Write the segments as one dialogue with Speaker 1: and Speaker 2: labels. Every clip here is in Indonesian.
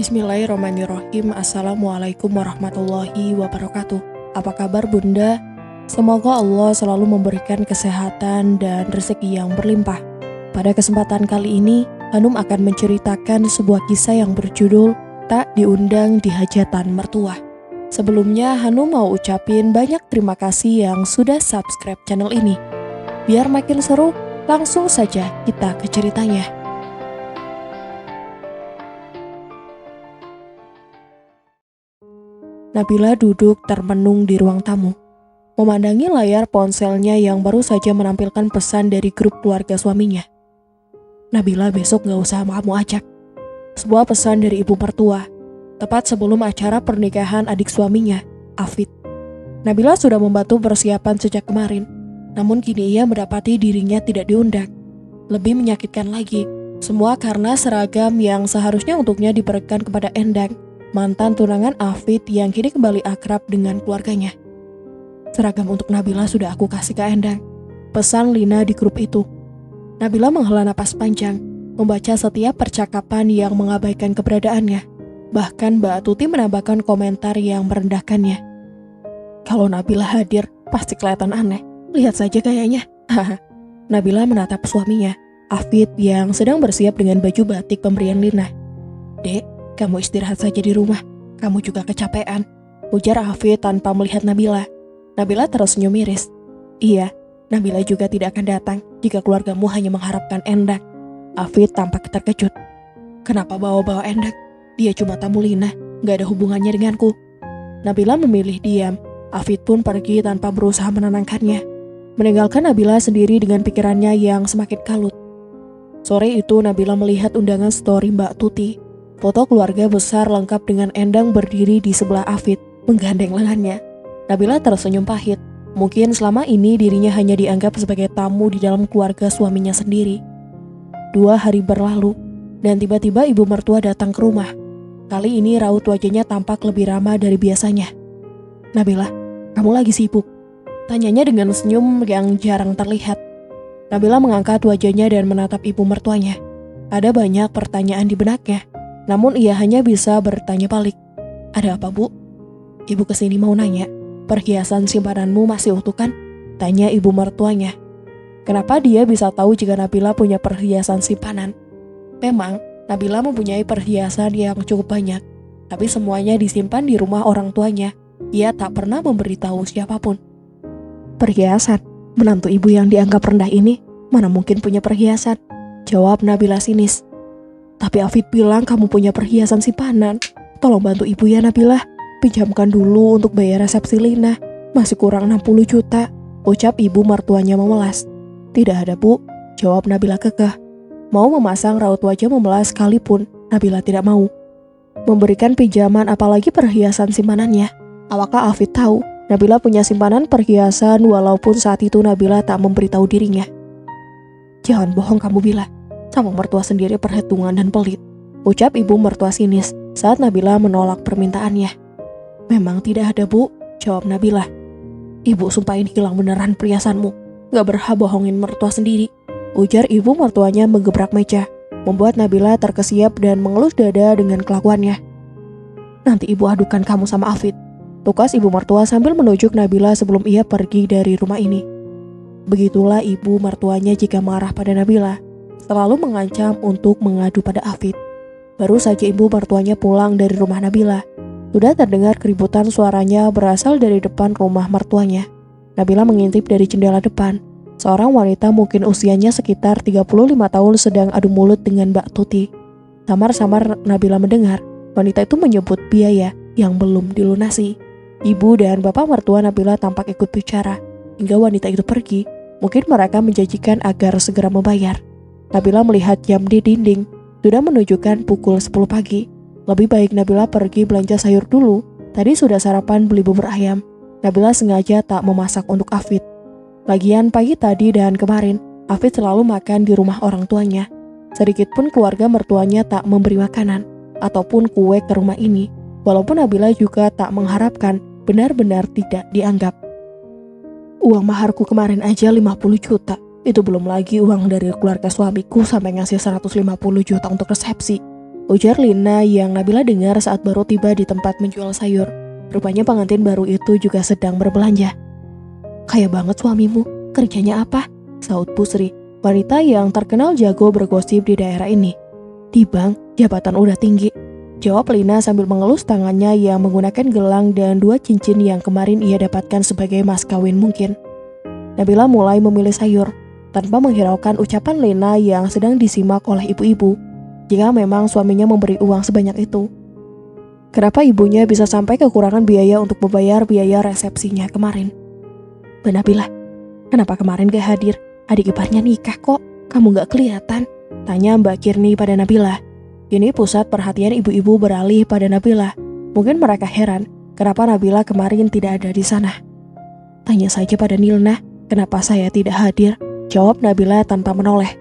Speaker 1: Bismillahirrahmanirrahim. Assalamualaikum warahmatullahi wabarakatuh. Apa kabar Bunda? Semoga Allah selalu memberikan kesehatan dan rezeki yang berlimpah. Pada kesempatan kali ini, Hanum akan menceritakan sebuah kisah yang berjudul Tak Diundang di Hajatan Mertua. Sebelumnya, Hanum mau ucapin banyak terima kasih yang sudah subscribe channel ini. Biar makin seru, langsung saja kita ke ceritanya. Nabila duduk termenung di ruang tamu, memandangi layar ponselnya yang baru saja menampilkan pesan dari grup keluarga suaminya. Nabila, besok gak usah kamu ajak. Sebuah pesan dari ibu mertua, tepat sebelum acara pernikahan adik suaminya, Afid. Nabila sudah membantu persiapan sejak kemarin, namun kini ia mendapati dirinya tidak diundang. Lebih menyakitkan lagi, semua karena seragam yang seharusnya untuknya diberikan kepada Endang, mantan tunangan Afid yang kini kembali akrab dengan keluarganya. Seragam untuk Nabila sudah aku kasih ke Endang, pesan Lina di grup itu. Nabila menghela napas panjang, membaca setiap percakapan yang mengabaikan keberadaannya. Bahkan Mbak Tuti menambahkan komentar yang merendahkannya. Kalau Nabila hadir, pasti kelihatan aneh. Lihat saja kayaknya. Nabila menatap suaminya, Afid, yang sedang bersiap dengan baju batik pemberian Lina. Dek, kamu istirahat saja di rumah, kamu juga kecapean, ujar Afid tanpa melihat Nabila. Nabila tersenyum miris. Iya, Nabila juga tidak akan datang jika keluargamu hanya mengharapkan Endang. Afid tampak terkejut. Kenapa bawa-bawa Endang? Dia cuma tamu Lina, gak ada hubungannya denganku. Nabila memilih diam. Afid pun pergi tanpa berusaha menenangkannya, meninggalkan Nabila sendiri dengan pikirannya yang semakin kalut. Sore itu Nabila melihat undangan story Mbak Tuti. Foto keluarga besar lengkap dengan Endang berdiri di sebelah Afid, menggandeng lengannya. Nabila tersenyum pahit. Mungkin selama ini dirinya hanya dianggap sebagai tamu di dalam keluarga suaminya sendiri. 2 hari berlalu, dan tiba-tiba ibu mertua datang ke rumah. Kali ini raut wajahnya tampak lebih ramah dari biasanya. Nabila, kamu lagi sibuk? Tanyanya dengan senyum yang jarang terlihat. Nabila mengangkat wajahnya dan menatap ibu mertuanya. Ada banyak pertanyaan di benaknya, namun ia hanya bisa bertanya balik. Ada apa, Bu? Ibu kesini mau nanya, perhiasan simpananmu masih utuh kan? Tanya ibu mertuanya. Kenapa dia bisa tahu jika Nabila punya perhiasan simpanan? Memang, Nabila mempunyai perhiasan yang cukup banyak, tapi semuanya disimpan di rumah orang tuanya. Ia tak pernah memberitahu siapapun. Perhiasan? Menantu ibu yang dianggap rendah ini, mana mungkin punya perhiasan? Jawab Nabila sinis. Tapi Afid bilang kamu punya perhiasan simpanan. Tolong bantu ibu ya Nabila. Pinjamkan dulu untuk bayar resepsi Lina. Masih kurang 60 juta. Ucap ibu mertuanya memelas. Tidak ada, Bu. Jawab Nabila kekeh. Mau memasang raut wajah memelas sekalipun, Nabila tidak mau. Memberikan pinjaman apalagi perhiasan simpanannya. Apakah Afid tahu Nabila punya simpanan perhiasan walaupun saat itu Nabila tak memberitahu dirinya? Jangan bohong kamu Bila. Sama mertua sendiri perhitungan dan pelit, ucap ibu mertua sinis saat Nabila menolak permintaannya. Memang tidak ada, Bu, jawab Nabila. Ibu sumpah ini hilang beneran perhiasanmu. Gak berhak bohongin mertua sendiri, ujar ibu mertuanya menggebrak meja, membuat Nabila terkesiap dan mengelus dada dengan kelakuannya. Nanti ibu adukan kamu sama Afid, tukas ibu mertua sambil menunjuk Nabila sebelum ia pergi dari rumah ini. Begitulah ibu mertuanya jika marah pada Nabila, selalu mengancam untuk mengadu pada Afid. Baru saja ibu mertuanya pulang dari rumah Nabila, sudah terdengar keributan suaranya berasal dari depan rumah mertuanya. Nabila mengintip dari jendela depan. Seorang wanita mungkin usianya sekitar 35 tahun sedang adu mulut dengan Mbak Tuti. Samar-samar Nabila mendengar wanita itu menyebut biaya yang belum dilunasi. Ibu dan bapak mertua Nabila tampak ikut bicara. Hingga wanita itu pergi, mungkin mereka menjanjikan agar segera membayar. Nabila melihat jam di dinding, sudah menunjukkan pukul 10 pagi. Lebih baik Nabila pergi belanja sayur dulu. Tadi sudah sarapan beli bubur ayam. Nabila sengaja tak memasak untuk Afid. Lagian pagi tadi dan kemarin, Afid selalu makan di rumah orang tuanya. Sedikitpun keluarga mertuanya tak memberi makanan ataupun kue ke rumah ini. Walaupun Nabila juga tak mengharapkan, benar-benar tidak dianggap. Uang maharku kemarin aja 50 juta. Itu belum lagi uang dari keluarga suamiku sampai ngasih 150 juta untuk resepsi. ujar Lina yang Nabila dengar saat baru tiba di tempat menjual sayur. Rupanya pengantin baru itu juga sedang berbelanja. Kaya banget suamimu, kerjanya apa? Saut Pusri, wanita yang terkenal jago bergosip di daerah ini. Di bank, jabatan udah tinggi, jawab Lina sambil mengelus tangannya yang menggunakan gelang dan 2 cincin yang kemarin ia dapatkan sebagai mas kawin mungkin. Nabila mulai memilih sayur, tanpa menghiraukan ucapan Lina yang sedang disimak oleh ibu-ibu. Jika memang suaminya memberi uang sebanyak itu, kenapa ibunya bisa sampai kekurangan biaya untuk membayar biaya resepsinya kemarin? Mbak Nabila, kenapa kemarin gak hadir? Adik iparnya nikah kok, kamu gak kelihatan? Tanya Mbak Kirni pada Nabila. Kini pusat perhatian ibu-ibu beralih pada Nabila. Mungkin mereka heran, kenapa Nabila kemarin tidak ada di sana. Tanya saja pada Nilna, kenapa saya tidak hadir? Jawab Nabila tanpa menoleh.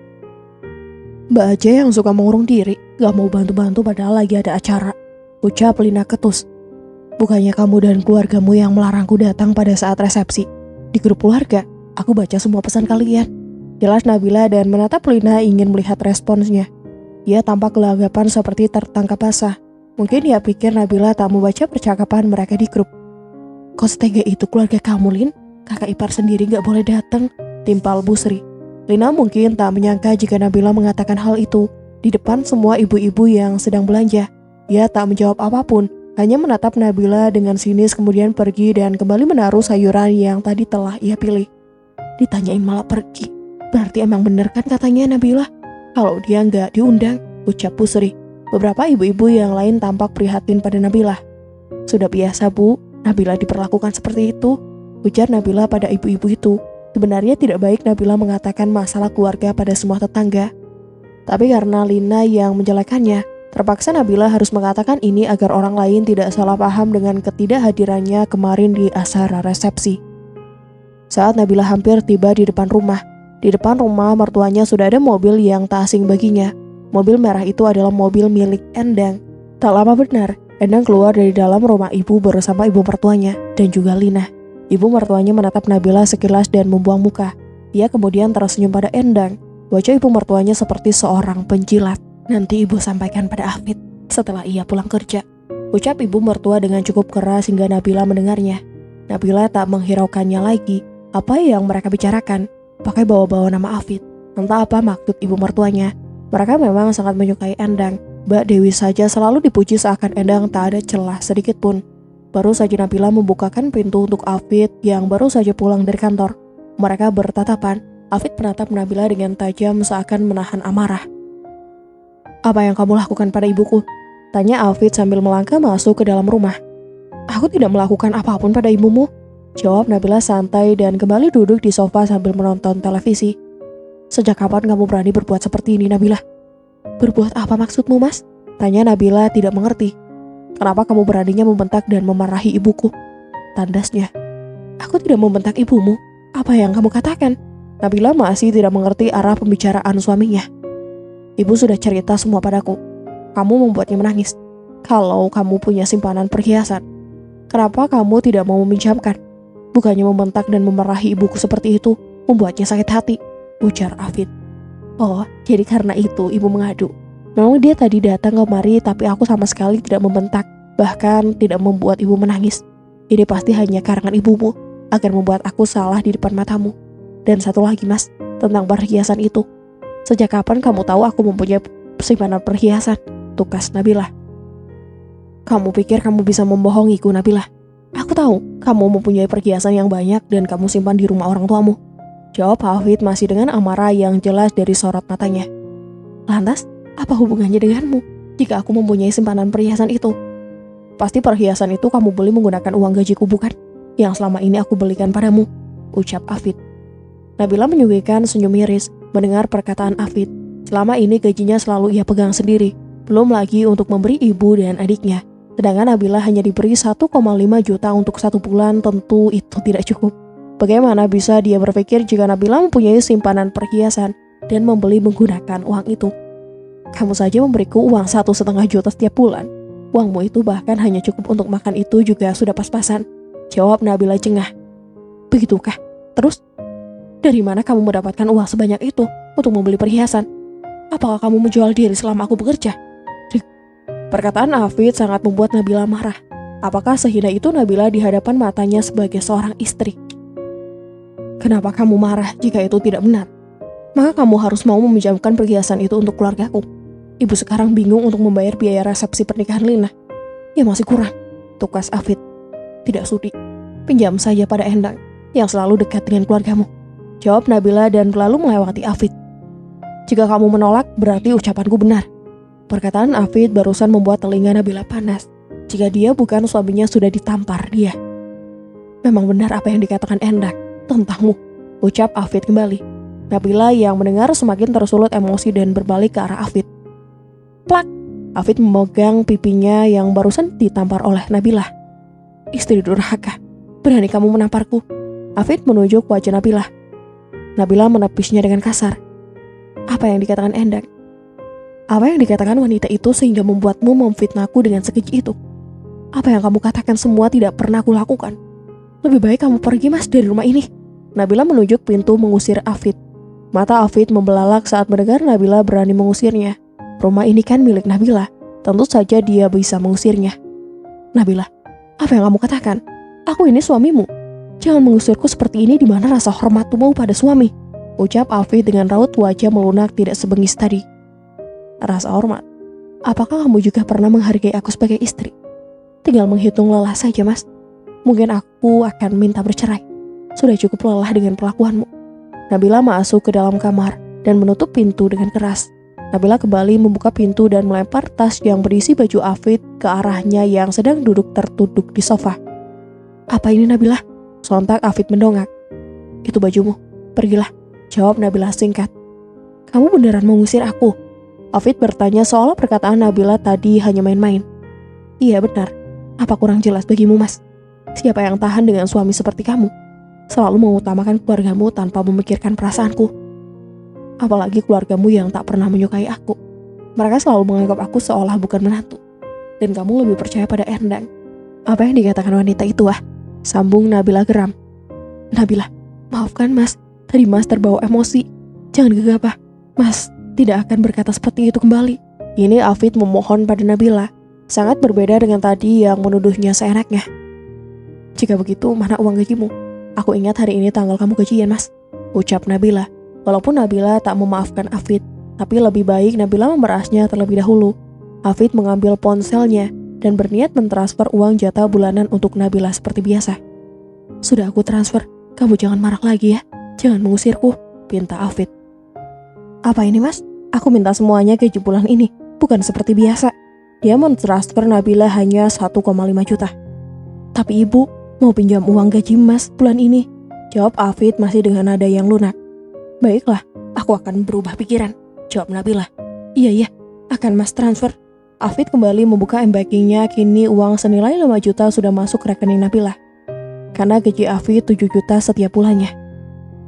Speaker 1: Mbak aja yang suka mengurung diri, gak mau bantu-bantu padahal lagi ada acara, ucap Lina ketus. Bukannya kamu dan keluargamu yang melarangku datang pada saat resepsi. Di grup keluarga, aku baca semua pesan kalian. Jelas Nabila dan menatap Lina ingin melihat responsnya. Ia tampak gelagapan seperti tertangkap basah. Mungkin ia pikir Nabila tak membaca percakapan mereka di grup. Kok setega itu keluarga kamu, Lin? Kakak ipar sendiri gak boleh datang, timpal Busri. Lina mungkin tak menyangka jika Nabila mengatakan hal itu di depan semua ibu-ibu yang sedang belanja. Ia tak menjawab apapun, hanya menatap Nabila dengan sinis kemudian pergi dan kembali menaruh sayuran yang tadi telah ia pilih. Ditanyain malah pergi, berarti emang bener kan katanya Nabila? Kalau dia nggak diundang, ucap Pusri. Beberapa ibu-ibu yang lain tampak prihatin pada Nabila. Sudah biasa Bu, Nabila diperlakukan seperti itu, ujar Nabila pada ibu-ibu itu. Sebenarnya tidak baik Nabila mengatakan masalah keluarga pada semua tetangga. Tapi karena Lina yang menjelekannya, terpaksa Nabila harus mengatakan ini agar orang lain tidak salah paham dengan ketidakhadirannya kemarin di acara resepsi. Saat Nabila hampir tiba di depan rumah mertuanya sudah ada mobil yang tak asing baginya. Mobil merah itu adalah mobil milik Endang. Tak lama benar, Endang keluar dari dalam rumah ibu bersama ibu mertuanya dan juga Lina. Ibu mertuanya menatap Nabila sekilas dan membuang muka. Ia kemudian tersenyum pada Endang. Wajah ibu mertuanya seperti seorang penjilat. Nanti ibu sampaikan pada Afid setelah ia pulang kerja, ucap ibu mertua dengan cukup keras hingga Nabila mendengarnya. Nabila tak menghiraukannya lagi. Apa yang mereka bicarakan? Pakai bawa-bawa nama Afid. Entah apa maksud ibu mertuanya. Mereka memang sangat menyukai Endang. Mbak Dewi saja selalu dipuji seakan Endang tak ada celah sedikit pun. Baru saja Nabila membukakan pintu untuk Afid yang baru saja pulang dari kantor. Mereka bertatapan. Afid menatap Nabila dengan tajam seakan menahan amarah. Apa yang kamu lakukan pada ibuku? Tanya Afid sambil melangkah masuk ke dalam rumah. Aku tidak melakukan apapun pada ibumu, jawab Nabila santai dan kembali duduk di sofa sambil menonton televisi. Sejak kapan kamu berani berbuat seperti ini, Nabila? Berbuat apa maksudmu, Mas? Tanya Nabila tidak mengerti. Kenapa kamu beraninya membentak dan memarahi ibuku? Tandasnya. Aku tidak membentak ibumu. Apa yang kamu katakan? Nabila masih tidak mengerti arah pembicaraan suaminya. Ibu sudah cerita semua padaku. Kamu membuatnya menangis. Kalau kamu punya simpanan perhiasan, kenapa kamu tidak mau meminjamkan? Bukannya membentak dan memarahi ibuku seperti itu membuatnya sakit hati, ujar Afid. Oh, jadi karena itu ibu mengadu. Memang dia tadi datang kemari tapi aku sama sekali tidak membentak, bahkan tidak membuat ibu menangis. Ini pasti hanya karangan ibumu agar membuat aku salah di depan matamu. Dan satu lagi, Mas, tentang perhiasan itu. Sejak kapan kamu tahu aku mempunyai simpanan perhiasan? Tukas Nabila. Kamu pikir kamu bisa membohongiku, Nabila? Aku tahu kamu mempunyai perhiasan yang banyak dan kamu simpan di rumah orang tuamu, jawab Hafid masih dengan amarah yang jelas dari sorot matanya. Lantas, apa hubungannya denganmu jika aku mempunyai simpanan perhiasan itu? Pasti perhiasan itu kamu beli menggunakan uang gajiku bukan? Yang selama ini aku belikan padamu, ucap Hafid. Nabila menyuguhkan senyum miris mendengar perkataan Hafid. Selama ini gajinya selalu ia pegang sendiri, belum lagi untuk memberi ibu dan adiknya. Sedangkan Nabila hanya diberi 1,5 juta untuk 1 bulan, tentu itu tidak cukup. Bagaimana bisa dia berpikir jika Nabila mempunyai simpanan perhiasan dan membeli menggunakan uang itu? Kamu saja memberiku uang 1,5 juta setiap bulan. Uangmu itu bahkan hanya cukup untuk makan itu juga sudah pas-pasan, jawab Nabila jengah. Begitukah? Terus, dari mana kamu mendapatkan uang sebanyak itu untuk membeli perhiasan? Apakah kamu menjual diri selama aku bekerja? Perkataan Afid sangat membuat Nabila marah. Apakah sehina itu Nabila di hadapan matanya sebagai seorang istri? Kenapa kamu marah jika itu tidak benar? Maka kamu harus mau meminjamkan perhiasan itu untuk keluargaku. Ibu sekarang bingung untuk membayar biaya resepsi pernikahan Lina. Ya masih kurang, tukas Afid. Tidak sudi, pinjam saja pada Endang yang selalu dekat dengan keluargamu, jawab Nabila dan lalu melewati Afid. Jika kamu menolak, berarti ucapanku benar. Perkataan Afid barusan membuat telinga Nabila panas. Jika dia bukan suaminya sudah ditampar dia. Memang benar apa yang dikatakan Endang tentangmu, ucap Afid kembali. Nabila yang mendengar semakin tersulut emosi dan berbalik ke arah Afid. Plak! Afid memegang pipinya yang barusan ditampar oleh Nabila. Istri durhaka, berani kamu menamparku? Afid menunjuk wajah Nabila. Nabila menepisnya dengan kasar. Apa yang dikatakan Endang? Apa yang dikatakan wanita itu sehingga membuatmu memfitnahku dengan sekeji itu? Apa yang kamu katakan semua tidak pernah aku lakukan. Lebih baik kamu pergi mas dari rumah ini. Nabila menunjuk pintu mengusir Afid. Mata Afid membelalak saat mendengar Nabila berani mengusirnya. Rumah ini kan milik Nabila. Tentu saja dia bisa mengusirnya. Nabila, apa yang kamu katakan? Aku ini suamimu. Jangan mengusirku seperti ini di mana rasa hormatmu pada suami. Ucap Afid dengan raut wajah melunak tidak sebengis tadi. Rasa hormat? Apakah kamu juga pernah menghargai aku sebagai istri? Tinggal menghitung lelah saja mas. Mungkin aku akan minta bercerai. Sudah cukup lelah dengan perlakuanmu. Nabila masuk ke dalam kamar dan menutup pintu dengan keras. Nabila kembali membuka pintu dan melempar tas yang berisi baju Afid ke arahnya yang sedang duduk tertunduk di sofa. Apa ini Nabila? Sontak Afid mendongak. Itu bajumu, pergilah, jawab Nabila singkat. Kamu beneran mengusir aku? Afid bertanya seolah perkataan Nabila tadi hanya main-main. Iya benar, apa kurang jelas bagimu mas? Siapa yang tahan dengan suami seperti kamu? Selalu mengutamakan keluargamu tanpa memikirkan perasaanku. Apalagi keluargamu yang tak pernah menyukai aku. Mereka selalu menganggap aku seolah bukan menantu. Dan kamu lebih percaya pada Endang. Apa yang dikatakan wanita itu Sambung Nabila geram. Nabila, maafkan mas, tadi mas terbawa emosi. Jangan gegabah, mas tidak akan berkata seperti itu kembali. Ini Afid memohon pada Nabila. Sangat berbeda dengan tadi yang menuduhnya seenaknya. Jika begitu, mana uang gajimu? Aku ingat hari ini tanggal kamu gajian mas, ucap Nabila. Walaupun Nabila tak memaafkan Afid, tapi lebih baik Nabila memerasnya terlebih dahulu. Afid mengambil ponselnya dan berniat mentransfer uang jatah bulanan untuk Nabila seperti biasa. Sudah aku transfer, kamu jangan marah lagi ya. Jangan mengusirku, pinta Afid. Apa ini mas? Aku minta semuanya gaji bulan ini, bukan seperti biasa. Dia mentransfer Nabila hanya 1,5 juta. Tapi ibu mau pinjam uang gaji mas bulan ini, jawab Afid masih dengan nada yang lunak. Baiklah, aku akan berubah pikiran, jawab Nabila. Iya, akan mas transfer. Afid kembali membuka embakingnya, kini uang senilai 5 juta sudah masuk rekening Nabila. Karena gaji Afid 7 juta setiap bulannya.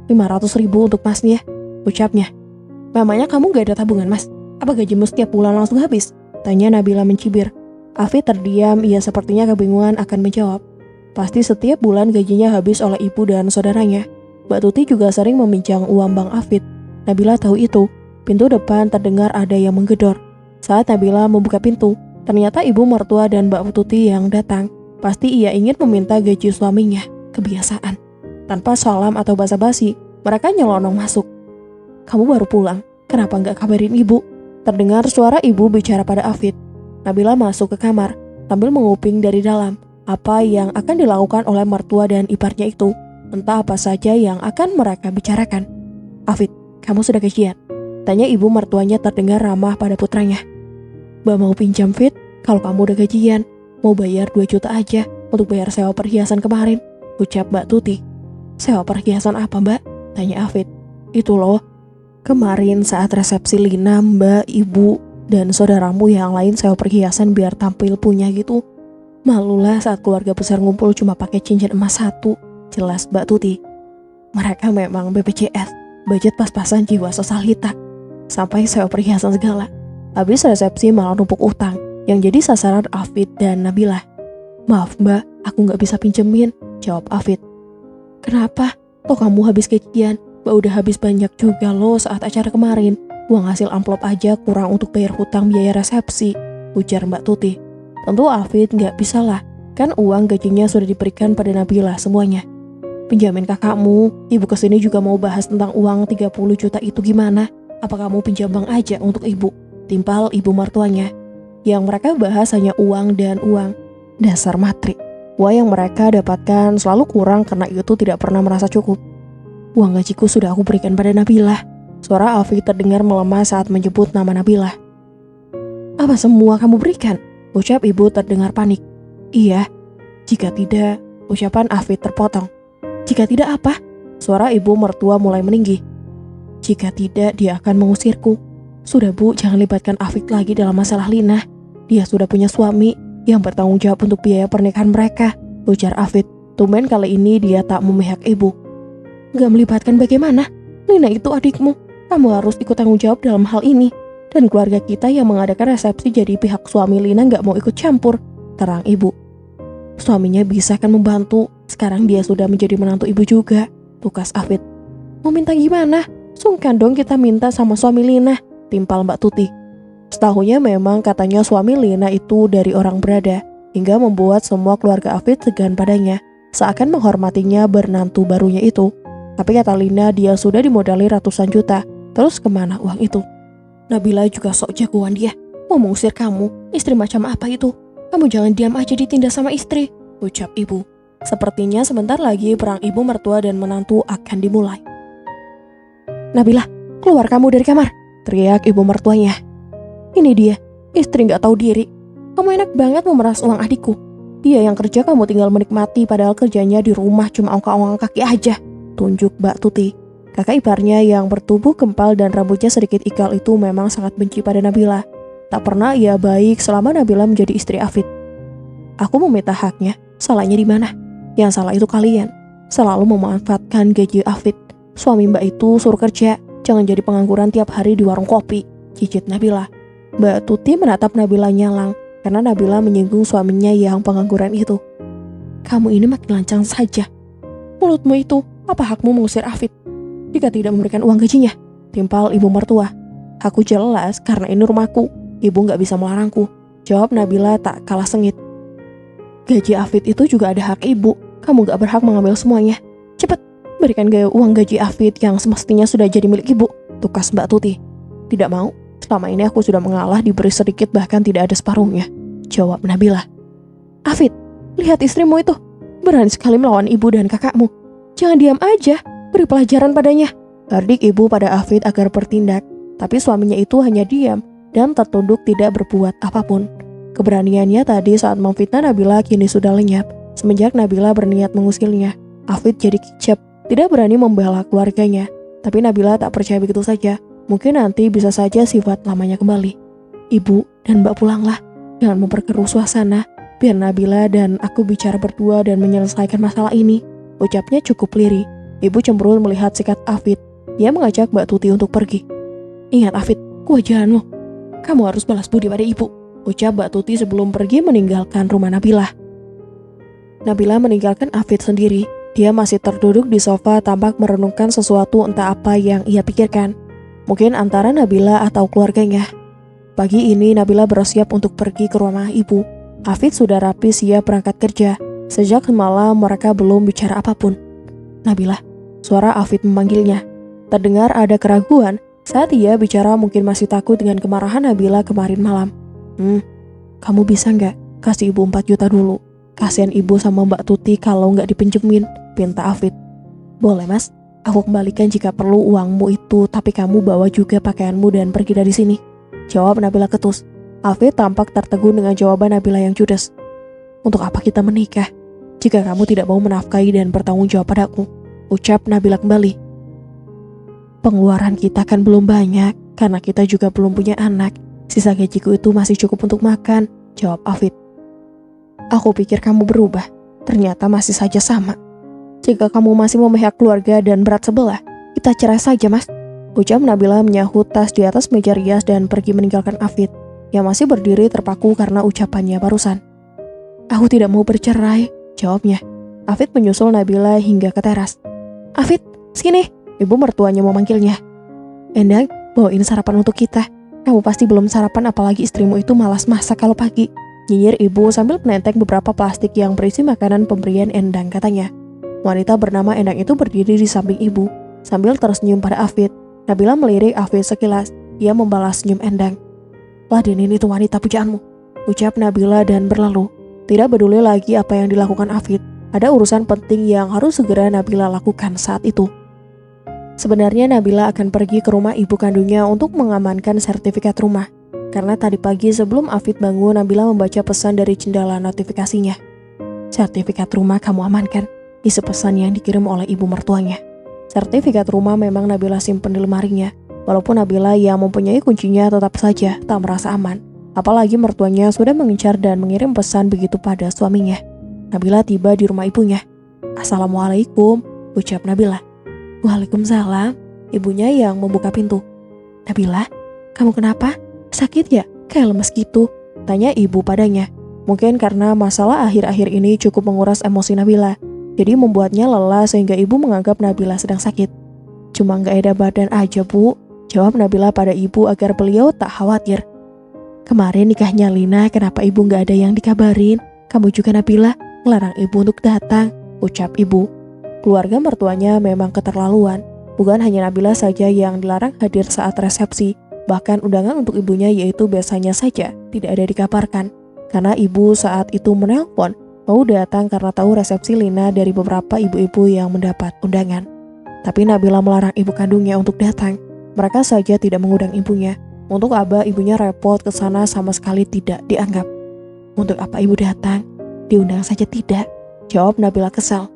Speaker 1: 500.000 untuk masnya, ucapnya. Memangnya kamu gak ada tabungan mas? Apa gajimu setiap bulan langsung habis? Tanya Nabila mencibir. Afid terdiam, ia sepertinya kebingungan akan menjawab. Pasti setiap bulan gajinya habis oleh ibu dan saudaranya. Mbak Tuti juga sering meminjam uang Bang Afid. Nabila tahu itu. Pintu depan terdengar ada yang menggedor. Saat Nabila membuka pintu, ternyata ibu mertua dan Mbak Tuti yang datang. Pasti ia ingin meminta gaji suaminya. Kebiasaan. Tanpa salam atau basa-basi, mereka nyelonong masuk. Kamu baru pulang, kenapa nggak kabarin ibu? Terdengar suara ibu bicara pada Afid. Nabila masuk ke kamar, sambil menguping dari dalam apa yang akan dilakukan oleh mertua dan iparnya itu. Entah apa saja yang akan mereka bicarakan. Afid, kamu sudah gajian? Tanya ibu mertuanya terdengar ramah pada putranya. Mbak mau pinjam Fit, kalau kamu udah gajian, mau bayar 2 juta aja untuk bayar sewa perhiasan kemarin, ucap Mbak Tuti. Sewa perhiasan apa mbak? Tanya Afid. Itu loh. Kemarin saat resepsi Lina, mbak, ibu, dan saudaramu yang lain sewa perhiasan biar tampil punya gitu. Malulah saat keluarga besar ngumpul cuma pakai cincin emas 1, jelas Mbak Tuti. Mereka memang BPJS, budget pas-pasan jiwa sosalita. Sampai sewa perhiasan segala. Habis resepsi malah numpuk utang, yang jadi sasaran Afid dan Nabila. Maaf mbak, aku gak bisa pinjemin, jawab Afid. Kenapa? Toh kamu habis gajian. Mbak udah habis banyak juga loh saat acara kemarin. Uang hasil amplop aja kurang untuk bayar hutang biaya resepsi. ujar Mbak Tuti. Tentu Afid nggak bisa lah, kan uang gajinya sudah diberikan pada Nabila semuanya. Pinjamin kakakmu, ibu kesini juga mau bahas tentang uang 30 juta itu gimana? Apa kamu pinjam bank aja untuk ibu? Timpal ibu mertuanya. Yang mereka bahas hanya uang dan uang. Dasar matrik. Uang yang mereka dapatkan selalu kurang karena itu tidak pernah merasa cukup. Uang gajiku sudah aku berikan pada Nabilah. Suara Afid terdengar melemah saat menyebut nama Nabilah. Apa semua kamu berikan? Ucap ibu terdengar panik. Iya. Jika tidak, ucapan Afid terpotong. Jika tidak apa? Suara ibu mertua mulai meninggi. Jika tidak, dia akan mengusirku. Sudah bu, jangan libatkan Afid lagi dalam masalah Lina. Dia sudah punya suami yang bertanggung jawab untuk biaya pernikahan mereka, ujar Afid. Tumben kali ini dia tak memihak ibu. Gak melibatkan bagaimana? Lina itu adikmu. Kamu harus ikut tanggung jawab dalam hal ini. Dan keluarga kita yang mengadakan resepsi jadi pihak suami Lina gak mau ikut campur, terang ibu. Suaminya bisa kan membantu. Sekarang dia sudah menjadi menantu ibu juga, tukas Afid. Mau minta gimana? Sungkan dong kita minta sama suami Lina, timpal Mbak Tuti. Setahunya memang katanya suami Lina itu dari orang berada, hingga membuat semua keluarga Afid segan padanya, seakan menghormatinya bernantu barunya itu. Tapi kata Lina dia sudah dimodali ratusan juta, terus kemana uang itu? Nabila juga sok jagoan dia. Mau mengusir kamu, istri macam apa itu? Kamu jangan diam aja ditindas sama istri, ucap ibu. Sepertinya sebentar lagi perang ibu mertua dan menantu akan dimulai. Nabila, keluar kamu dari kamar, teriak ibu mertuanya. Ini dia, istri gak tahu diri. Kamu enak banget memeras uang adikku. Dia yang kerja kamu tinggal menikmati padahal kerjanya di rumah cuma ongkang-ongkang kaki aja, tunjuk Mbak Tuti. Kakak iparnya yang bertubuh kempal dan rambutnya sedikit ikal itu memang sangat benci pada Nabila. Tak pernah ia baik selama Nabila menjadi istri Afid. Aku meminta haknya, salahnya di mana? Yang salah itu kalian, selalu memanfaatkan gaji Afid. Suami mbak itu suruh kerja, jangan jadi pengangguran tiap hari di warung kopi, cicit Nabila. Mbak Tuti menatap Nabila nyalang, karena Nabila menyinggung suaminya yang pengangguran itu. Kamu ini makin lancang saja. Mulutmu itu, apa hakmu mengusir Afid? Jika tidak memberikan uang gajinya, timpal ibu mertua. Aku jelas karena ini rumahku, ibu gak bisa melarangku, jawab Nabila tak kalah sengit. Gaji Afid itu juga ada hak ibu, kamu gak berhak mengambil semuanya. Cepat, berikan gaya uang gaji Afid yang semestinya sudah jadi milik ibu, tukas Mbak Tuti. Tidak mau, selama ini aku sudah mengalah diberi sedikit bahkan tidak ada separuhnya, jawab Nabila. Afid, lihat istrimu itu, berani sekali melawan ibu dan kakakmu. Jangan diam aja, beri pelajaran padanya. Hardik ibu pada Afid agar bertindak, tapi suaminya itu hanya diam dan tertunduk tidak berbuat apapun. Keberaniannya tadi saat memfitnah Nabila kini sudah lenyap. Semenjak Nabila berniat mengusirnya, Afid jadi kicap, tidak berani membela keluarganya. Tapi Nabila tak percaya begitu saja. Mungkin nanti bisa saja sifat lamanya kembali. Ibu dan mbak pulanglah, jangan memperkeruh suasana. Biar Nabila dan aku bicara berdua dan menyelesaikan masalah ini, ucapnya cukup lirih. Ibu cemberut melihat sikap Afid. Dia mengajak Mbak Tuti untuk pergi. Ingat Afid, kewajibanmu. Kamu harus balas budi pada ibu, ucap Mbak Tuti sebelum pergi meninggalkan rumah Nabila. Nabila meninggalkan Afid sendiri. Dia masih terduduk di sofa tampak merenungkan sesuatu entah apa yang ia pikirkan. Mungkin antara Nabila atau keluarganya. Pagi ini Nabila bersiap untuk pergi ke rumah ibu. Afid sudah rapi siap berangkat kerja. Sejak semalam mereka belum bicara apapun. Nabila, suara Afid memanggilnya. Terdengar ada keraguan saat ia bicara, mungkin masih takut dengan kemarahan Nabila kemarin malam. Kamu bisa nggak kasih ibu 4 juta dulu? Kasihan ibu sama Mbak Tuti kalau nggak dipinjemin, pinta Afid. Boleh mas, aku kembalikan jika perlu uangmu itu, tapi kamu bawa juga pakaianmu dan pergi dari sini, jawab Nabila ketus. Afid tampak tertegun dengan jawaban Nabila yang judes. Untuk apa kita menikah jika kamu tidak mau menafkahi dan bertanggung jawab padaku, ucap Nabila kembali. Pengeluaran kita kan belum banyak, karena kita juga belum punya anak. Sisa gajiku itu masih cukup untuk makan, jawab Afid. Aku pikir kamu berubah, ternyata masih saja sama. Jika kamu masih memihak keluarga dan berat sebelah, kita cerai saja mas, ucap Nabila menyahut tas di atas meja rias dan pergi meninggalkan Afid, yang masih berdiri terpaku karena ucapannya barusan. Aku tidak mau bercerai, jawabnya. Afid menyusul Nabila hingga ke teras. Afid, sini, ibu mertuanya memanggilnya. Endang, bawain sarapan untuk kita. Kamu pasti belum sarapan, apalagi istrimu itu malas masak kalau pagi. Nyinyir ibu sambil menenteng beberapa plastik yang berisi makanan pemberian Endang katanya. Wanita bernama Endang itu berdiri di samping ibu, sambil tersenyum pada Afid. Nabila melirik Afid sekilas, ia membalas senyum Endang. "Ladenin itu wanita pujaanmu," ucap Nabila dan berlalu. Tidak peduli lagi apa yang dilakukan Afid, ada urusan penting yang harus segera Nabila lakukan saat itu. Sebenarnya Nabila akan pergi ke rumah ibu kandungnya untuk mengamankan sertifikat rumah. Karena tadi pagi sebelum Afid bangun, Nabila membaca pesan dari jendela notifikasinya. "Sertifikat rumah kamu amankan," isi pesan yang dikirim oleh ibu mertuanya. Sertifikat rumah memang Nabila simpen di lemarinya. Walaupun Nabila yang mempunyai kuncinya tetap saja tak merasa aman. Apalagi mertuanya sudah mengincar dan mengirim pesan begitu pada suaminya. Nabila tiba di rumah ibunya. "Assalamualaikum," ucap Nabila. "Waalaikumsalam," ibunya yang membuka pintu. "Nabila, kamu kenapa? Sakit ya? Kayak lemes gitu," tanya ibu padanya. Mungkin karena masalah akhir-akhir ini cukup menguras emosi Nabila, jadi membuatnya lelah sehingga ibu menganggap Nabila sedang sakit. "Cuma gak enak badan aja, Bu," jawab Nabila pada ibu agar beliau tak khawatir. "Kemarin nikahnya Lina, kenapa ibu gak ada yang dikabarin? Kamu juga Nabila, ngelarang ibu untuk datang," ucap ibu. Keluarga mertuanya memang keterlaluan. Bukan hanya Nabila saja yang dilarang hadir saat resepsi, bahkan undangan untuk ibunya yaitu biasanya saja tidak ada dikabarkan. Karena ibu saat itu menelpon mau datang karena tahu resepsi Lina dari beberapa ibu-ibu yang mendapat undangan. Tapi Nabila melarang ibu kandungnya untuk datang. Mereka saja tidak mengundang ibunya. Untuk Abah, ibunya repot ke sana sama sekali tidak dianggap. "Untuk apa ibu datang? Diundang saja tidak," jawab Nabila kesal.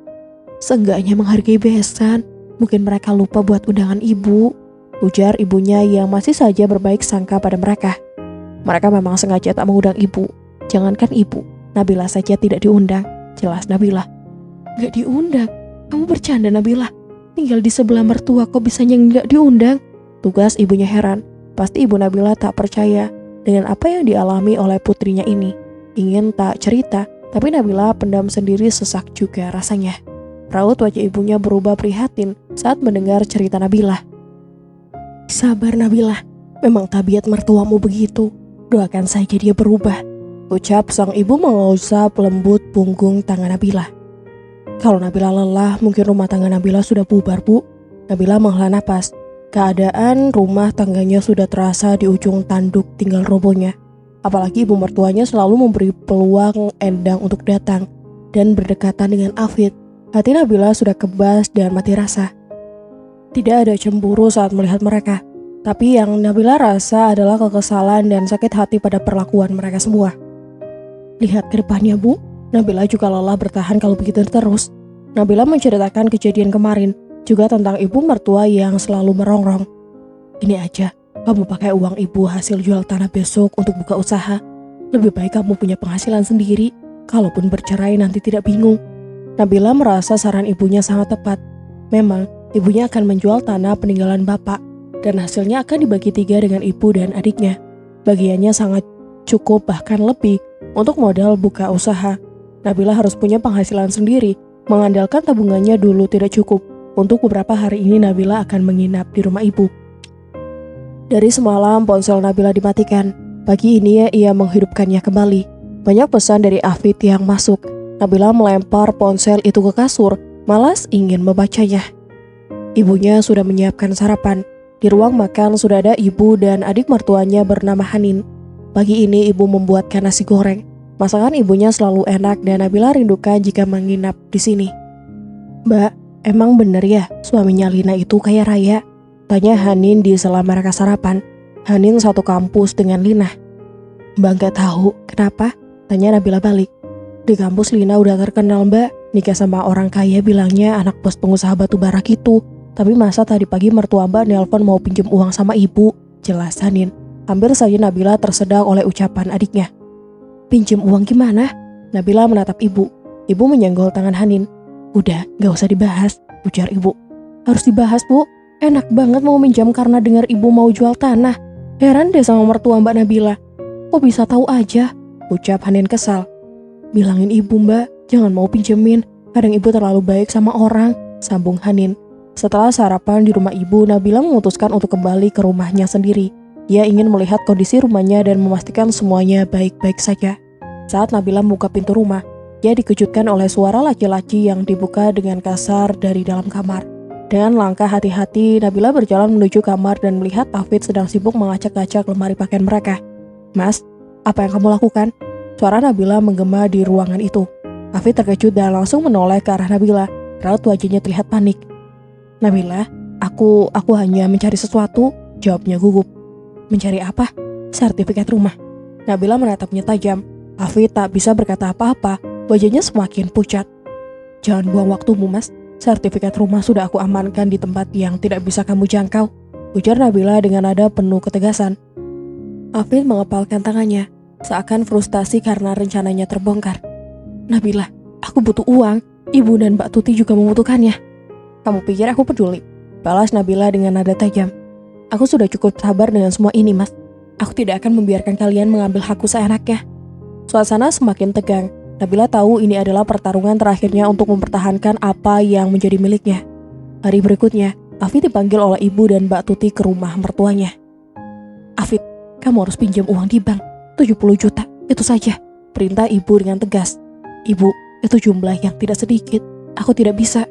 Speaker 1: "Seenggaknya menghargai besan. Mungkin mereka lupa buat undangan ibu," ujar ibunya yang masih saja berbaik sangka pada mereka. "Mereka memang sengaja tak mengundang ibu. Jangankan ibu, Nabila saja tidak diundang," jelas Nabila. "Gak diundang? Kamu bercanda Nabila? Tinggal di sebelah mertua kok bisanya gak diundang?" Tugas ibunya heran. Pasti ibu Nabila tak percaya dengan apa yang dialami oleh putrinya ini. Ingin tak cerita, tapi Nabila pendam sendiri, sesak juga rasanya. Raut wajah ibunya berubah prihatin saat mendengar cerita Nabila. "Sabar Nabila, memang tabiat mertuamu begitu. Doakan saja dia berubah," ucap sang ibu mengusap lembut punggung tangan Nabila. Kalau Nabila lelah, mungkin rumah tangga Nabila sudah bubar, Bu. Nabila menghela napas. Keadaan rumah tangganya sudah terasa di ujung tanduk tinggal robohnya. Apalagi ibu mertuanya selalu memberi peluang Endang untuk datang dan berdekatan dengan Afid. Hati Nabila sudah kebas dan mati rasa. Tidak ada cemburu saat melihat mereka, tapi yang Nabila rasa adalah kekesalan dan sakit hati pada perlakuan mereka semua. "Lihat ke depannya, Bu. Nabila juga lelah bertahan kalau begitu terus." Nabila menceritakan kejadian kemarin, juga tentang ibu mertua yang selalu merongrong. "Ini aja, kamu pakai uang ibu hasil jual tanah besok untuk buka usaha. Lebih baik kamu punya penghasilan sendiri, kalaupun bercerai nanti tidak bingung." Nabila merasa saran ibunya sangat tepat. Memang, ibunya akan menjual tanah peninggalan bapak, dan hasilnya akan dibagi 3 dengan ibu dan adiknya. Bagiannya sangat cukup, bahkan lebih, untuk modal buka usaha. Nabila harus punya penghasilan sendiri, mengandalkan tabungannya dulu tidak cukup. Untuk beberapa hari ini Nabila akan menginap di rumah ibu. Dari semalam ponsel Nabila dimatikan. Pagi ini ia menghidupkannya kembali. Banyak pesan dari Afid yang masuk. Nabila melempar ponsel itu ke kasur, malas ingin membacanya. Ibunya sudah menyiapkan sarapan. Di ruang makan sudah ada ibu dan adik mertuanya bernama Hanin. Pagi ini ibu membuatkan nasi goreng. Masakan ibunya selalu enak dan Nabila rindukan jika menginap di sini. "Mbak, emang bener ya suaminya Lina itu kaya raya?" tanya Hanin di sela mereka sarapan. Hanin satu kampus dengan Lina. "Mbak gak tahu, kenapa?" tanya Nabila balik. "Di kampus Lina udah terkenal Mbak, nikah sama orang kaya, bilangnya anak bos pengusaha batu bara gitu. Tapi masa tadi pagi mertua Mbak nelpon mau pinjem uang sama ibu," jelas Hanin. Hampir saja Nabila tersedak oleh ucapan adiknya. "Pinjem uang gimana?" Nabila menatap ibu. Ibu menyenggol tangan Hanin. "Udah, gak usah dibahas," ujar ibu. "Harus dibahas, Bu. Enak banget mau minjam karena dengar ibu mau jual tanah. Heran deh sama mertua Mbak Nabila. Kok bisa tahu aja?" ucap Hanin kesal. "Bilangin ibu Mbak, jangan mau pinjemin. Kadang ibu terlalu baik sama orang," sambung Hanin. Setelah sarapan di rumah ibu, Nabila memutuskan untuk kembali ke rumahnya sendiri. Ia ingin melihat kondisi rumahnya dan memastikan semuanya baik-baik saja. Saat Nabila membuka pintu rumah, ia dikejutkan oleh suara laki-laki yang dibuka dengan kasar dari dalam kamar. Dengan langkah hati-hati, Nabila berjalan menuju kamar dan melihat Afid sedang sibuk mengacak-acak lemari pakaian mereka. "Mas, apa yang kamu lakukan?" Suara Nabila menggema di ruangan itu. Afid terkejut dan langsung menoleh ke arah Nabila. Raut wajahnya terlihat panik. "Nabila, aku hanya mencari sesuatu," jawabnya gugup. "Mencari apa?" "Sertifikat rumah." Nabila menatapnya tajam. Afid tak bisa berkata apa-apa, wajahnya semakin pucat. "Jangan buang waktumu, Mas. Sertifikat rumah sudah aku amankan di tempat yang tidak bisa kamu jangkau," ujar Nabila dengan nada penuh ketegasan. Afid mengepalkan tangannya, seakan frustasi karena rencananya terbongkar. "Nabila, aku butuh uang. Ibu dan Mbak Tuti juga membutuhkannya." "Kamu pikir aku peduli?" balas Nabila dengan nada tajam. "Aku sudah cukup sabar dengan semua ini, Mas. Aku tidak akan membiarkan kalian mengambil hakku seenaknya." Suasana semakin tegang. Nabila tahu ini adalah pertarungan terakhirnya untuk mempertahankan apa yang menjadi miliknya. Hari berikutnya, Afid dipanggil oleh ibu dan Mbak Tuti ke rumah mertuanya. "Afid, kamu harus pinjam uang di bank. 70 juta, itu saja," perintah ibu dengan tegas. "Ibu, itu jumlah yang tidak sedikit. Aku tidak bisa."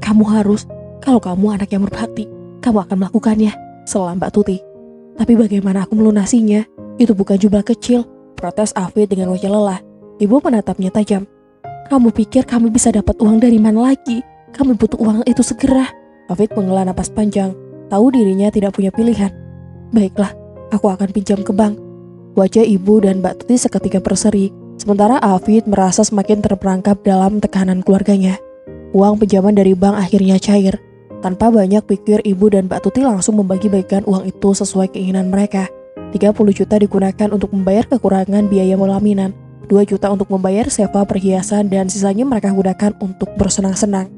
Speaker 1: "Kamu harus. Kalau kamu anak yang berbakti, kamu akan melakukannya," sela Mbak Tuti. "Tapi bagaimana aku melunasinya? Itu bukan jumlah kecil," protes Afid dengan wajah lelah. Ibu menatapnya tajam. "Kamu pikir kamu bisa dapat uang dari mana lagi? Kamu butuh uang itu segera." Afid menghela napas panjang, tahu dirinya tidak punya pilihan. "Baiklah, aku akan pinjam ke bank." Wajah ibu dan Mbak Tuti seketika berseri, sementara Afid merasa semakin terperangkap dalam tekanan keluarganya. Uang pinjaman dari bank akhirnya cair. Tanpa banyak pikir, ibu dan Mbak Tuti langsung membagi-bagikan uang itu sesuai keinginan mereka. 30 juta digunakan untuk membayar kekurangan biaya pelaminan, 2 juta untuk membayar sewa perhiasan, dan sisanya mereka gunakan untuk bersenang-senang.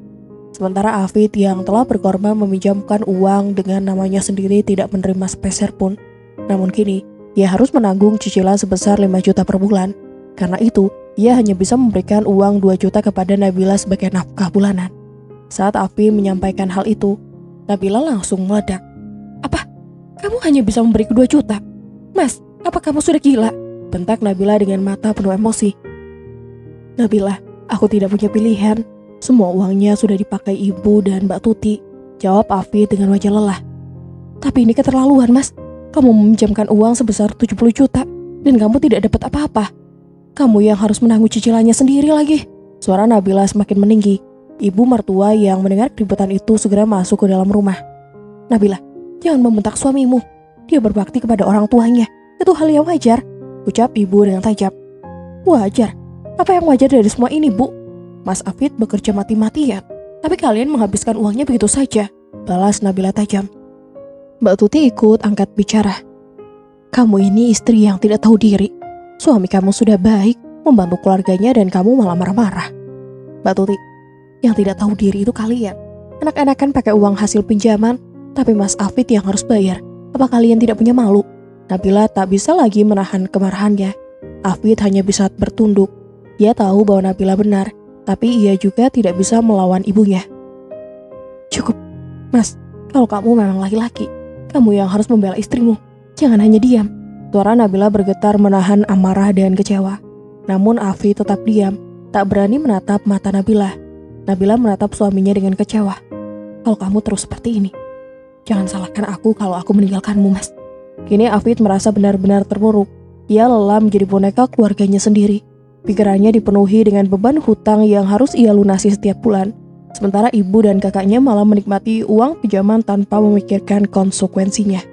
Speaker 1: Sementara Afid yang telah berkorban meminjamkan uang dengan namanya sendiri tidak menerima sepeser pun. Namun kini, ia harus menanggung cicilan sebesar 5 juta per bulan. Karena itu, ia hanya bisa memberikan uang 2 juta kepada Nabila sebagai nafkah bulanan. Saat Afid menyampaikan hal itu, Nabila langsung meledak. "Apa? Kamu hanya bisa memberi 2 juta? Mas, apa kamu sudah gila?" bentak Nabila dengan mata penuh emosi. "Nabila, aku tidak punya pilihan. Semua uangnya sudah dipakai ibu dan Mbak Tuti," jawab Afid dengan wajah lelah. "Tapi ini keterlaluan, Mas. Kamu meminjamkan uang sebesar 70 juta dan kamu tidak dapat apa-apa. Kamu yang harus menanggung cicilannya sendiri lagi." Suara Nabila semakin meninggi. Ibu mertua yang mendengar keributan itu segera masuk ke dalam rumah. "Nabila, jangan membentak suamimu. Dia berbakti kepada orang tuanya. Itu hal yang wajar," ucap ibu dengan tajam. "Wajar? Apa yang wajar dari semua ini, Bu? Mas Afid bekerja mati-matian, tapi kalian menghabiskan uangnya begitu saja," balas Nabila tajam. Mbak Tuti ikut angkat bicara. "Kamu ini istri yang tidak tahu diri. Suami kamu sudah baik, membantu keluarganya, dan kamu malah marah-marah." "Mbak Tuti, yang tidak tahu diri itu kalian. Anak-anakan pakai uang hasil pinjaman, tapi Mas Afid yang harus bayar. Apa kalian tidak punya malu?" Nabila tak bisa lagi menahan kemarahannya. Afid hanya bisa bertunduk. Ia tahu bahwa Nabila benar, tapi ia juga tidak bisa melawan ibunya. "Cukup, Mas. Kalau kamu memang laki-laki, kamu yang harus membela istrimu. Jangan hanya diam." Suara Nabila bergetar menahan amarah dan kecewa. Namun Afid tetap diam, tak berani menatap mata Nabila. Nabila menatap suaminya dengan kecewa. "Kalau kamu terus seperti ini, jangan salahkan aku kalau aku meninggalkanmu, Mas." Kini Afid merasa benar-benar terpuruk. Ia lelah menjadi boneka keluarganya sendiri. Pikirannya dipenuhi dengan beban hutang yang harus ia lunasi setiap bulan. Sementara ibu dan kakaknya malah menikmati uang pinjaman tanpa memikirkan konsekuensinya.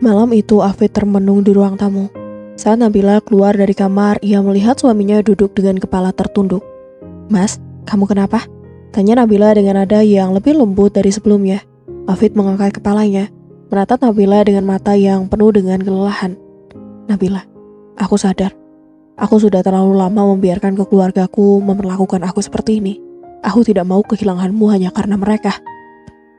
Speaker 1: Malam itu Afid termenung di ruang tamu. Saat Nabila keluar dari kamar, ia melihat suaminya duduk dengan kepala tertunduk. "Mas, kamu kenapa?" tanya Nabila dengan nada yang lebih lembut dari sebelumnya. Afid mengangkat kepalanya, menatap Nabila dengan mata yang penuh dengan kelelahan. "Nabila, aku sadar. Aku sudah terlalu lama membiarkan keluargaku memperlakukan aku seperti ini. Aku tidak mau kehilanganmu hanya karena mereka."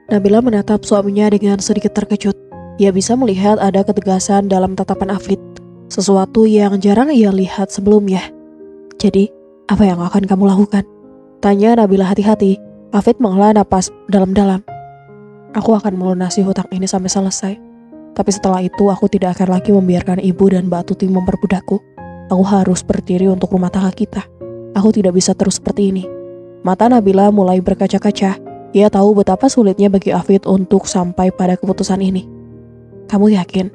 Speaker 1: Nabila menatap suaminya dengan sedikit terkejut. Ia bisa melihat ada ketegasan dalam tatapan Afid, sesuatu yang jarang ia lihat sebelumnya. "Jadi, apa yang akan kamu lakukan?" tanya Nabila hati-hati. Afid menghela napas dalam-dalam. "Aku akan melunasi hutang ini sampai selesai. Tapi setelah itu aku tidak akan lagi membiarkan ibu dan Mbak Tuti memperbudakku. Aku harus berdiri untuk rumah tangga kita. Aku tidak bisa terus seperti ini. Mata Nabila mulai berkaca-kaca. Ia tahu betapa sulitnya bagi Afid untuk sampai pada keputusan ini. Kamu yakin?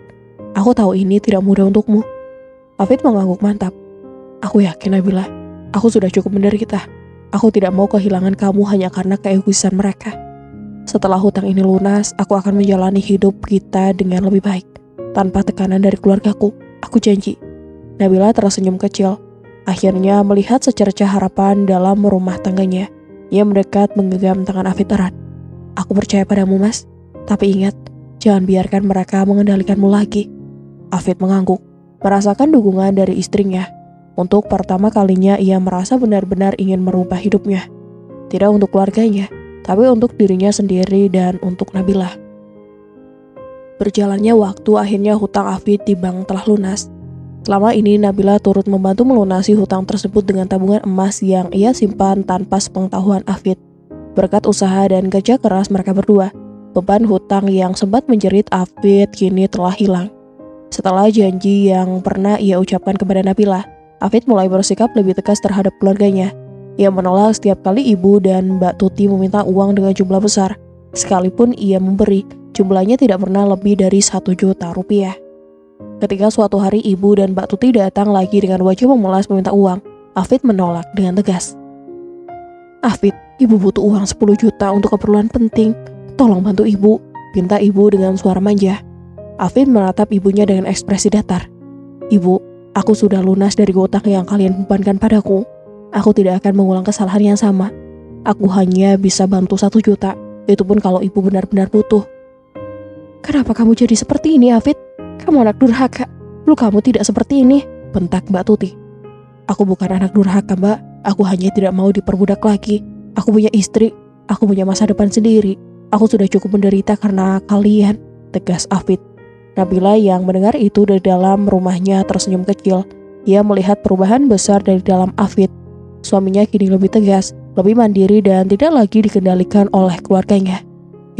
Speaker 1: Aku tahu ini tidak mudah untukmu. Afid mengangguk mantap. Aku yakin Nabila. Aku sudah cukup menderita. Aku tidak mau kehilangan kamu hanya karena keegoisan mereka. Setelah hutang ini lunas, aku akan menjalani hidup kita dengan lebih baik. Tanpa tekanan dari keluargaku. Aku janji. Nabila tersenyum kecil. Akhirnya melihat secercah harapan dalam rumah tangganya. Ia mendekat menggenggam tangan Afid erat. Aku percaya padamu mas. Tapi ingat, jangan biarkan mereka mengendalikanmu lagi. Afid mengangguk, merasakan dukungan dari istrinya. Untuk pertama kalinya ia merasa benar-benar ingin merubah hidupnya. Tidak untuk keluarganya, tapi untuk dirinya sendiri dan untuk Nabila. Berjalannya waktu, akhirnya hutang Afid di bank telah lunas. Selama ini Nabila turut membantu melunasi hutang tersebut dengan tabungan emas yang ia simpan tanpa sepengetahuan Afid. Berkat usaha dan kerja keras mereka berdua, beban hutang yang sempat menjerit Afid kini telah hilang. Setelah janji yang pernah ia ucapkan kepada Nabila, Afid mulai bersikap lebih tegas terhadap keluarganya. Ia menolak setiap kali ibu dan Mbak Tuti meminta uang dengan jumlah besar. Sekalipun ia memberi, jumlahnya tidak pernah lebih dari 1 juta rupiah. Ketika suatu hari ibu dan Mbak Tuti datang lagi dengan wajah memelas meminta uang, Afid menolak dengan tegas. Afid, ibu butuh uang 10 juta untuk keperluan penting. Tolong bantu ibu, pinta ibu dengan suara manja. Afid menatap ibunya dengan ekspresi datar. Ibu, aku sudah lunas dari hutang yang kalian bebankan padaku. Aku tidak akan mengulang kesalahan yang sama. Aku hanya bisa bantu 1 juta, itu pun kalau ibu benar-benar butuh. Kenapa kamu jadi seperti ini, Afid? Kamu anak durhaka. Dulu kamu tidak seperti ini, bentak Mbak Tuti. Aku bukan anak durhaka, Mbak. Aku hanya tidak mau diperbudak lagi. Aku punya istri. Aku punya masa depan sendiri. Aku sudah cukup menderita karena kalian, tegas Afid. Nabila yang mendengar itu dari dalam rumahnya tersenyum kecil. Ia melihat perubahan besar dari dalam Afid. Suaminya kini lebih tegas, lebih mandiri dan tidak lagi dikendalikan oleh keluarganya.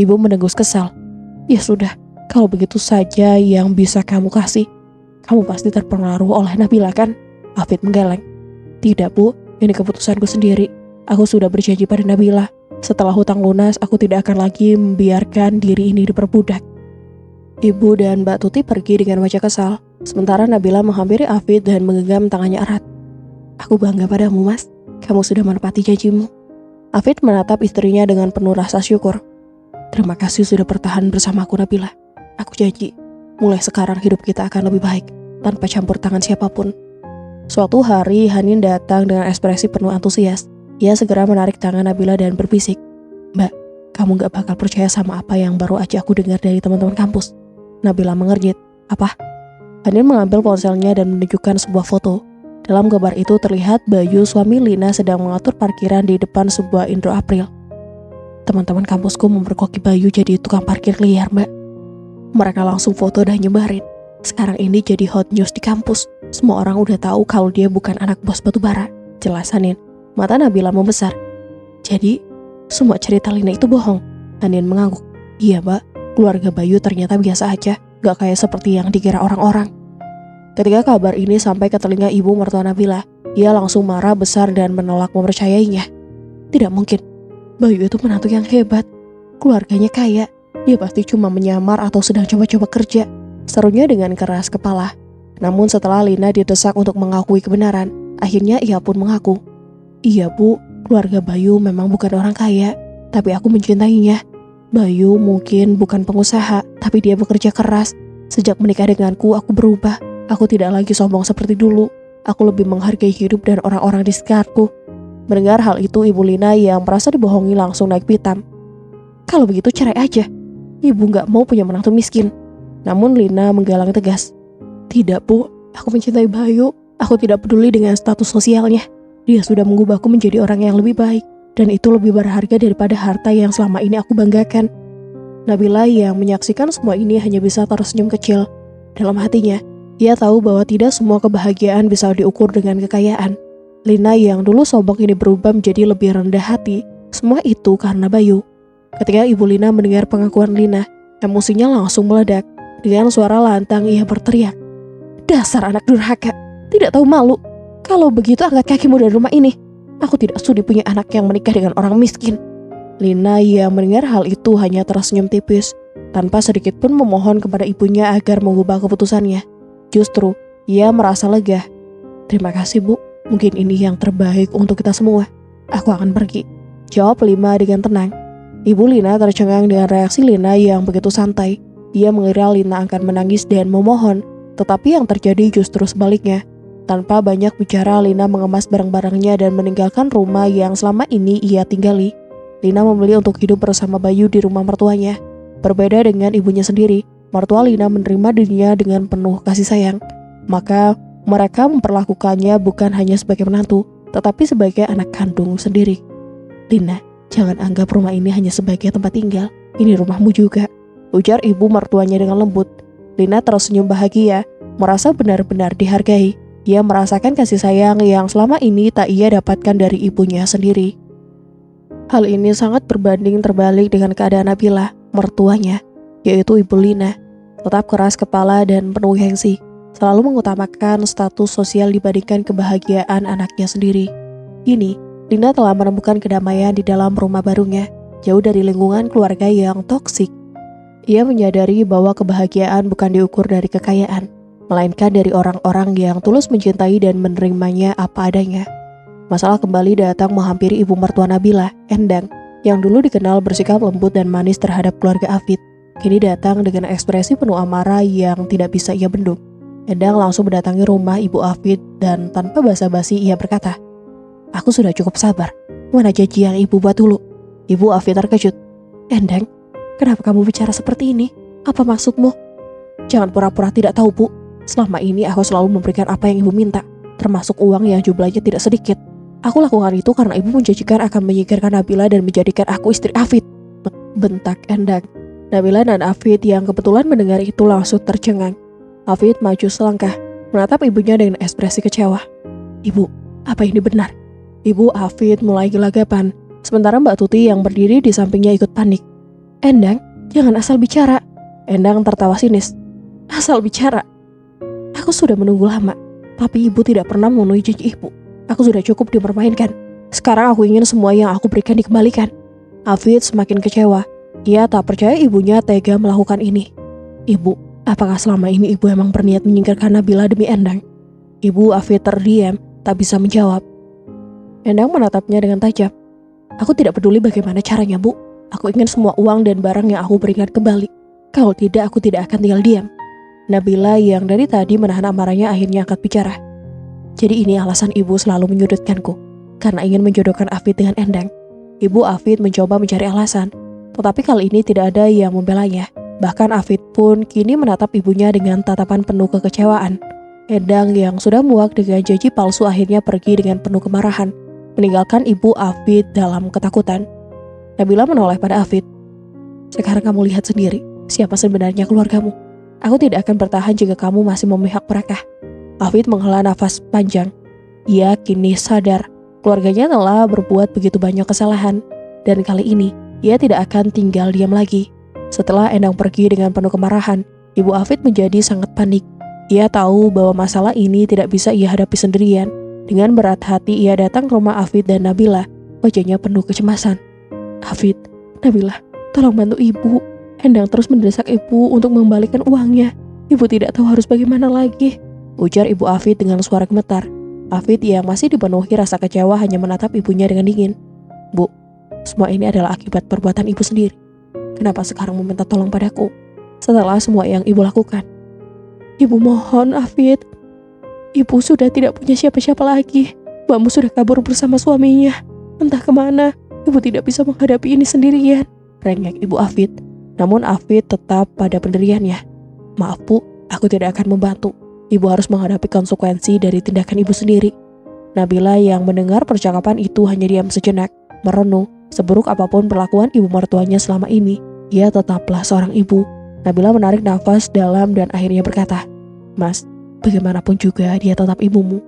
Speaker 1: Ibu mendengus kesal. Ya sudah. Kalau begitu saja yang bisa kamu kasih. Kamu pasti terpengaruh oleh Nabila kan? Afid menggeleng. Tidak bu, ini keputusanku sendiri. Aku sudah berjanji pada Nabila. Setelah hutang lunas, aku tidak akan lagi membiarkan diri ini diperbudak. Ibu dan Mbak Tuti pergi dengan wajah kesal. Sementara Nabila menghampiri Afid dan menggenggam tangannya erat. Aku bangga padamu mas. Kamu sudah menepati janjimu. Afid menatap istrinya dengan penuh rasa syukur. Terima kasih sudah bertahan bersamaku Nabila. Aku janji, mulai sekarang hidup kita akan lebih baik, tanpa campur tangan siapapun. Suatu hari, Hanin datang dengan ekspresi penuh antusias. Ia segera menarik tangan Nabila dan berbisik, Mbak, kamu gak bakal percaya sama apa yang baru aja aku dengar dari teman-teman kampus. Nabila mengernyit, apa? Hanin mengambil ponselnya dan menunjukkan sebuah foto. Dalam gambar itu terlihat Bayu, suami Lina, sedang mengatur parkiran di depan sebuah Indo April. Teman-teman kampusku memperkoki Bayu jadi tukang parkir liar, Mbak. Mereka langsung foto dan nyebarin. Sekarang ini jadi hot news di kampus. Semua orang udah tahu kalau dia bukan anak bos batubara. Jelas Hanin. Mata Nabila membesar. Jadi, semua cerita Lina itu bohong. Hanin mengangguk. Iya mbak, keluarga Bayu ternyata biasa aja. Gak kayak seperti yang dikira orang-orang. Ketika kabar ini sampai ke telinga ibu mertua Nabila, ia langsung marah besar dan menolak mempercayainya. Tidak mungkin. Bayu itu menantu yang hebat. Keluarganya kaya. Dia pasti cuma menyamar atau sedang coba-coba kerja, serunya dengan keras kepala. Namun setelah Lina didesak untuk mengakui kebenaran, akhirnya ia pun mengaku. Iya bu, keluarga Bayu memang bukan orang kaya, tapi aku mencintainya. Bayu mungkin bukan pengusaha, tapi dia bekerja keras. Sejak menikah denganku, aku berubah. Aku tidak lagi sombong seperti dulu. Aku lebih menghargai hidup dan orang-orang di sekitarku. Mendengar hal itu, Ibu Lina yang merasa dibohongi langsung naik pitam. Kalau begitu cerai aja. Ibu gak mau punya menantu miskin. Namun Lina menggalang tegas. Tidak bu, aku mencintai Bayu. Aku tidak peduli dengan status sosialnya. Dia sudah mengubahku menjadi orang yang lebih baik. Dan itu lebih berharga daripada harta yang selama ini aku banggakan. Nabila yang menyaksikan semua ini hanya bisa tersenyum kecil. Dalam hatinya, ia tahu bahwa tidak semua kebahagiaan bisa diukur dengan kekayaan. Lina yang dulu sombong ini berubah menjadi lebih rendah hati. Semua itu karena Bayu. Ketika Ibu Lina mendengar pengakuan Lina, emosinya langsung meledak. Dengan suara lantang ia berteriak, "Dasar anak durhaka, tidak tahu malu. Kalau begitu angkat kakimu dari rumah ini. Aku tidak sudi punya anak yang menikah dengan orang miskin." Lina yang mendengar hal itu hanya tersenyum tipis, tanpa sedikit pun memohon kepada ibunya agar mengubah keputusannya. Justru, ia merasa lega. "Terima kasih, Bu. Mungkin ini yang terbaik untuk kita semua. Aku akan pergi," jawab Lina dengan tenang. Ibu Lina tercengang dengan reaksi Lina yang begitu santai. Dia mengira Lina akan menangis dan memohon, tetapi yang terjadi justru sebaliknya. Tanpa banyak bicara, Lina mengemas barang-barangnya dan meninggalkan rumah yang selama ini ia tinggali. Lina memilih untuk hidup bersama Bayu di rumah mertuanya. Berbeda dengan ibunya sendiri, mertua Lina menerima dirinya dengan penuh kasih sayang. Maka mereka memperlakukannya bukan hanya sebagai menantu, tetapi sebagai anak kandung sendiri. "Lina, jangan anggap rumah ini hanya sebagai tempat tinggal. Ini rumahmu juga," ujar ibu mertuanya dengan lembut. Lina tersenyum bahagia, merasa benar-benar dihargai. Ia merasakan kasih sayang yang selama ini tak ia dapatkan dari ibunya sendiri. Hal ini sangat berbanding terbalik dengan keadaan Nabila, mertuanya, yaitu ibu Lina. Tetap keras kepala dan penuh gengsi, selalu mengutamakan status sosial dibandingkan kebahagiaan anaknya sendiri. Kini, Lina telah menemukan kedamaian di dalam rumah barunya, jauh dari lingkungan keluarga yang toksik. Ia menyadari bahwa kebahagiaan bukan diukur dari kekayaan, melainkan dari orang-orang yang tulus mencintai dan menerimanya apa adanya. Masalah kembali datang menghampiri ibu mertua Nabila, Endang, yang dulu dikenal bersikap lembut dan manis terhadap keluarga Afid. Kini datang dengan ekspresi penuh amarah yang tidak bisa ia bendung. Endang langsung mendatangi rumah ibu Afid dan tanpa basa-basi ia berkata, "Aku sudah cukup sabar. Mana janji yang ibu buat dulu?" Ibu Afid terkejut. "Endang, kenapa kamu bicara seperti ini? Apa maksudmu?" "Jangan pura-pura tidak tahu, Bu. Selama ini aku selalu memberikan apa yang ibu minta, termasuk uang yang jumlahnya tidak sedikit. Aku lakukan itu karena ibu menjanjikan akan menyingkirkan Nabila dan menjadikan aku istri Afid," bentak Endang. Nabila dan Afid yang kebetulan mendengar itu langsung tercengang. Afid maju selangkah, menatap ibunya dengan ekspresi kecewa. "Ibu, apa ini benar?" Ibu Afid mulai gelagapan, sementara Mbak Tuti yang berdiri di sampingnya ikut panik. "Endang, jangan asal bicara." Endang tertawa sinis. "Asal bicara? Aku sudah menunggu lama, tapi ibu tidak pernah memenuhi janji ibu. Aku sudah cukup dipermainkan. Sekarang aku ingin semua yang aku berikan dikembalikan." Afid semakin kecewa. Ia tak percaya ibunya tega melakukan ini. "Ibu, apakah selama ini ibu emang berniat menyingkirkan Nabila demi Endang?" Ibu Afid terdiam, tak bisa menjawab. Endang menatapnya dengan tajam. "Aku tidak peduli bagaimana caranya, Bu. Aku ingin semua uang dan barang yang aku berikan kembali. Kalau tidak, aku tidak akan tinggal diam." Nabila yang dari tadi menahan amarahnya akhirnya angkat bicara. "Jadi ini alasan ibu selalu menyudutkanku, karena ingin menjodohkan Afid dengan Endang." Ibu Afid mencoba mencari alasan, tetapi kali ini tidak ada yang membelanya. Bahkan Afid pun kini menatap ibunya dengan tatapan penuh kekecewaan. Endang yang sudah muak dengan janji palsu akhirnya pergi dengan penuh kemarahan, meninggalkan ibu Afid dalam ketakutan. Nabila menoleh pada Afid. "Sekarang kamu lihat sendiri, siapa sebenarnya keluargamu. Aku tidak akan bertahan jika kamu masih memihak mereka." Afid menghela nafas panjang. Ia kini sadar, keluarganya telah berbuat begitu banyak kesalahan, dan kali ini ia tidak akan tinggal diam lagi. Setelah Endang pergi dengan penuh kemarahan, ibu Afid menjadi sangat panik. Ia tahu bahwa masalah ini tidak bisa ia hadapi sendirian. Dengan berat hati ia datang ke rumah Afid dan Nabila, wajahnya penuh kecemasan. "Afid, Nabila, tolong bantu ibu." Endang terus mendesak ibu untuk mengembalikan uangnya. "Ibu tidak tahu harus bagaimana lagi," ujar ibu Afid dengan suara gemetar. Afid yang masih dipenuhi rasa kecewa hanya menatap ibunya dengan dingin. "Bu, semua ini adalah akibat perbuatan ibu sendiri. Kenapa sekarang meminta tolong padaku setelah semua yang ibu lakukan?" "Ibu mohon, Afid. Ibu sudah tidak punya siapa-siapa lagi. Mbakmu sudah kabur bersama suaminya. Entah kemana. Ibu tidak bisa menghadapi ini sendirian," rengek ibu Afid. Namun Afid tetap pada pendiriannya. "Maaf, Bu, aku tidak akan membantu. Ibu harus menghadapi konsekuensi dari tindakan ibu sendiri." Nabila yang mendengar percakapan itu hanya diam sejenak, merenung. Seburuk apapun perlakuan ibu mertuanya selama ini, ia tetaplah seorang ibu. Nabila menarik nafas dalam dan akhirnya berkata, "Mas, bagaimanapun juga dia tetap ibumu.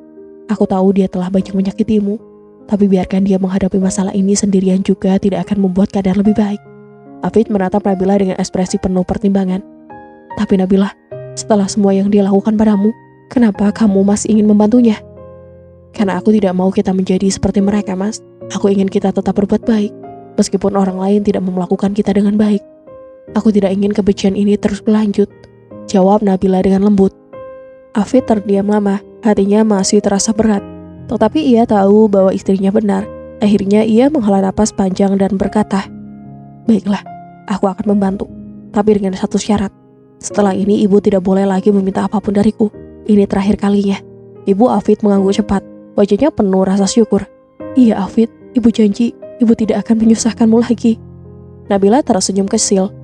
Speaker 1: Aku tahu dia telah banyak menyakitimu, tapi biarkan dia menghadapi masalah ini sendirian juga tidak akan membuat keadaan lebih baik." Afid menatap Nabila dengan ekspresi penuh pertimbangan. Tapi Nabila, setelah semua yang dia lakukan padamu, kenapa kamu masih ingin membantunya? Karena aku tidak mau kita menjadi seperti mereka, Mas. Aku ingin kita tetap berbuat baik, meskipun orang lain tidak memperlakukan kita dengan baik. Aku tidak ingin kebencian ini terus berlanjut, jawab Nabila dengan lembut. Afid terdiam lama, hatinya masih terasa berat. Tetapi ia tahu bahwa istrinya benar. Akhirnya ia menghela napas panjang dan berkata, "Baiklah, aku akan membantu. Tapi dengan satu syarat. Setelah ini ibu tidak boleh lagi meminta apapun dariku. Ini terakhir kalinya." Ibu Afid mengangguk cepat. Wajahnya penuh rasa syukur. "Iya Afid, ibu janji ibu tidak akan menyusahkanmu lagi." Nabila tersenyum kecil.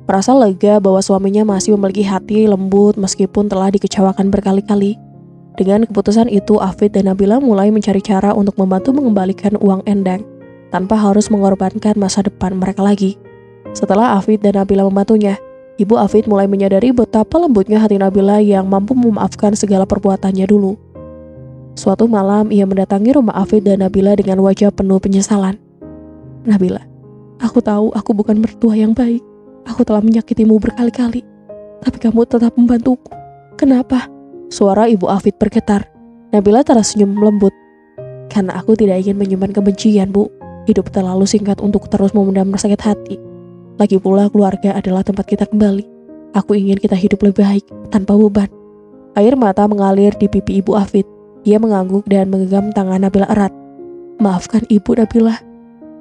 Speaker 1: Merasa lega bahwa suaminya masih memiliki hati lembut meskipun telah dikecewakan berkali-kali. Dengan keputusan itu, Afid dan Nabila mulai mencari cara untuk membantu mengembalikan uang Endang tanpa harus mengorbankan masa depan mereka lagi. Setelah Afid dan Nabila membantunya, Ibu Afid mulai menyadari betapa lembutnya hati Nabila yang mampu memaafkan segala perbuatannya dulu. Suatu malam, ia mendatangi rumah Afid dan Nabila dengan wajah penuh penyesalan. "Nabila, aku tahu aku bukan mertua yang baik. Aku telah menyakitimu berkali-kali. Tapi kamu tetap membantuku. Kenapa?" Suara Ibu Afid bergetar. Nabila tersenyum lembut. "Karena aku tidak ingin menyimpan kebencian, Bu. Hidup terlalu singkat untuk terus memendam sakit hati. Lagi pula keluarga adalah tempat kita kembali. Aku ingin kita hidup lebih baik, tanpa beban." Air mata mengalir di pipi Ibu Afid. Ia mengangguk dan menggenggam tangan Nabila erat. "Maafkan Ibu, Nabila.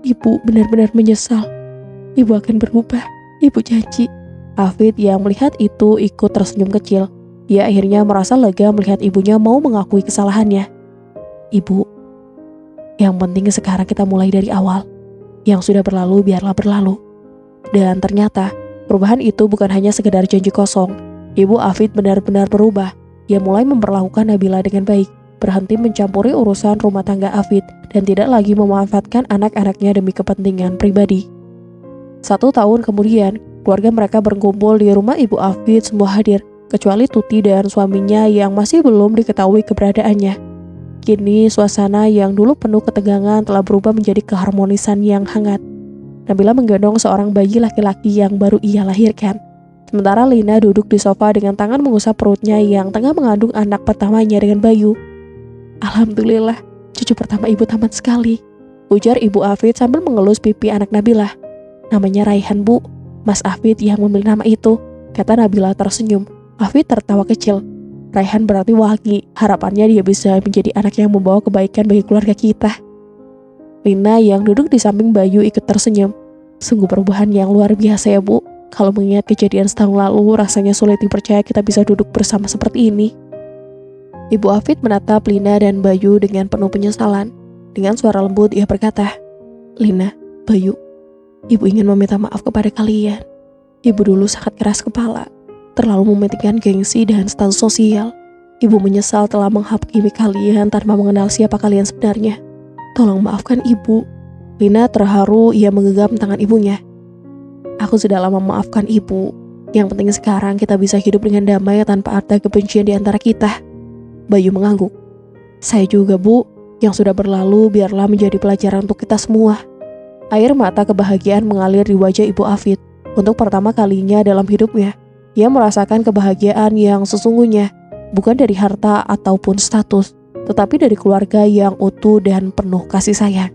Speaker 1: Ibu benar-benar menyesal. Ibu akan berubah. Ibu janji." Afid yang melihat itu ikut tersenyum kecil. Ia akhirnya merasa lega melihat ibunya mau mengakui kesalahannya. "Ibu, yang penting sekarang kita mulai dari awal. Yang sudah berlalu biarlah berlalu." Dan ternyata perubahan itu bukan hanya sekedar janji kosong. Ibu Afid benar-benar berubah. Ia mulai memperlakukan Nabila dengan baik, berhenti mencampuri urusan rumah tangga Afid, dan tidak lagi memanfaatkan anak-anaknya demi kepentingan pribadi. 1 tahun kemudian, keluarga mereka berkumpul di rumah Ibu Afid. Semua hadir, kecuali Tuti dan suaminya yang masih belum diketahui keberadaannya. Kini suasana yang dulu penuh ketegangan telah berubah menjadi keharmonisan yang hangat. Nabila menggendong seorang bayi laki-laki yang baru ia lahirkan. Sementara Lina duduk di sofa dengan tangan mengusap perutnya yang tengah mengandung anak pertamanya dengan Bayu. "Alhamdulillah, cucu pertama ibu tamat sekali," ujar Ibu Afid sambil mengelus pipi anak Nabila. "Namanya Raihan, Bu. Mas Afid yang memilih nama itu," kata Nabila tersenyum. Afid tertawa kecil. "Raihan berarti wangi. Harapannya dia bisa menjadi anak yang membawa kebaikan bagi keluarga kita." Lina yang duduk di samping Bayu ikut tersenyum. "Sungguh perubahan yang luar biasa ya, Bu. Kalau mengingat kejadian setahun lalu, rasanya sulit dipercaya kita bisa duduk bersama seperti ini." Ibu Afid menatap Lina dan Bayu dengan penuh penyesalan. Dengan suara lembut ia berkata, "Lina, Bayu, Ibu ingin meminta maaf kepada kalian. Ibu dulu sangat keras kepala, terlalu mementingkan gengsi dan status sosial. Ibu menyesal telah menghakimi kalian tanpa mengenal siapa kalian sebenarnya. Tolong maafkan Ibu." Lina terharu, ia menggenggam tangan ibunya. "Aku sudah lama memaafkan Ibu. Yang penting sekarang kita bisa hidup dengan damai tanpa ada kebencian di antara kita." Bayu mengangguk. "Saya juga, Bu. Yang sudah berlalu biarlah menjadi pelajaran untuk kita semua." Air mata kebahagiaan mengalir di wajah Ibu Afid. Untuk pertama kalinya dalam hidupnya, ia merasakan kebahagiaan yang sesungguhnya, bukan dari harta ataupun status, tetapi dari keluarga yang utuh dan penuh kasih sayang.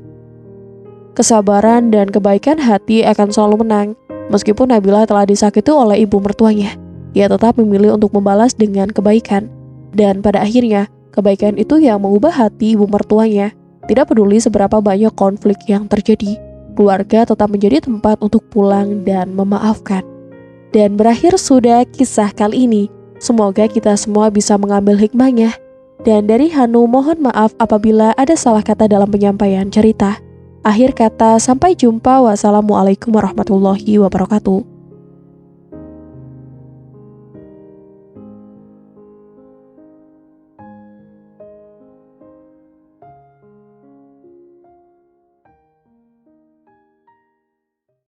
Speaker 1: Kesabaran dan kebaikan hati akan selalu menang. Meskipun Nabila telah disakiti oleh ibu mertuanya, ia tetap memilih untuk membalas dengan kebaikan. Dan pada akhirnya, kebaikan itu yang mengubah hati ibu mertuanya. Tidak peduli seberapa banyak konflik yang terjadi, keluarga tetap menjadi tempat untuk pulang dan memaafkan. Dan berakhir sudah kisah kali ini. Semoga kita semua bisa mengambil hikmahnya. Dan dari Hanu mohon maaf apabila ada salah kata dalam penyampaian cerita. Akhir kata, sampai jumpa. Wassalamualaikum warahmatullahi wabarakatuh.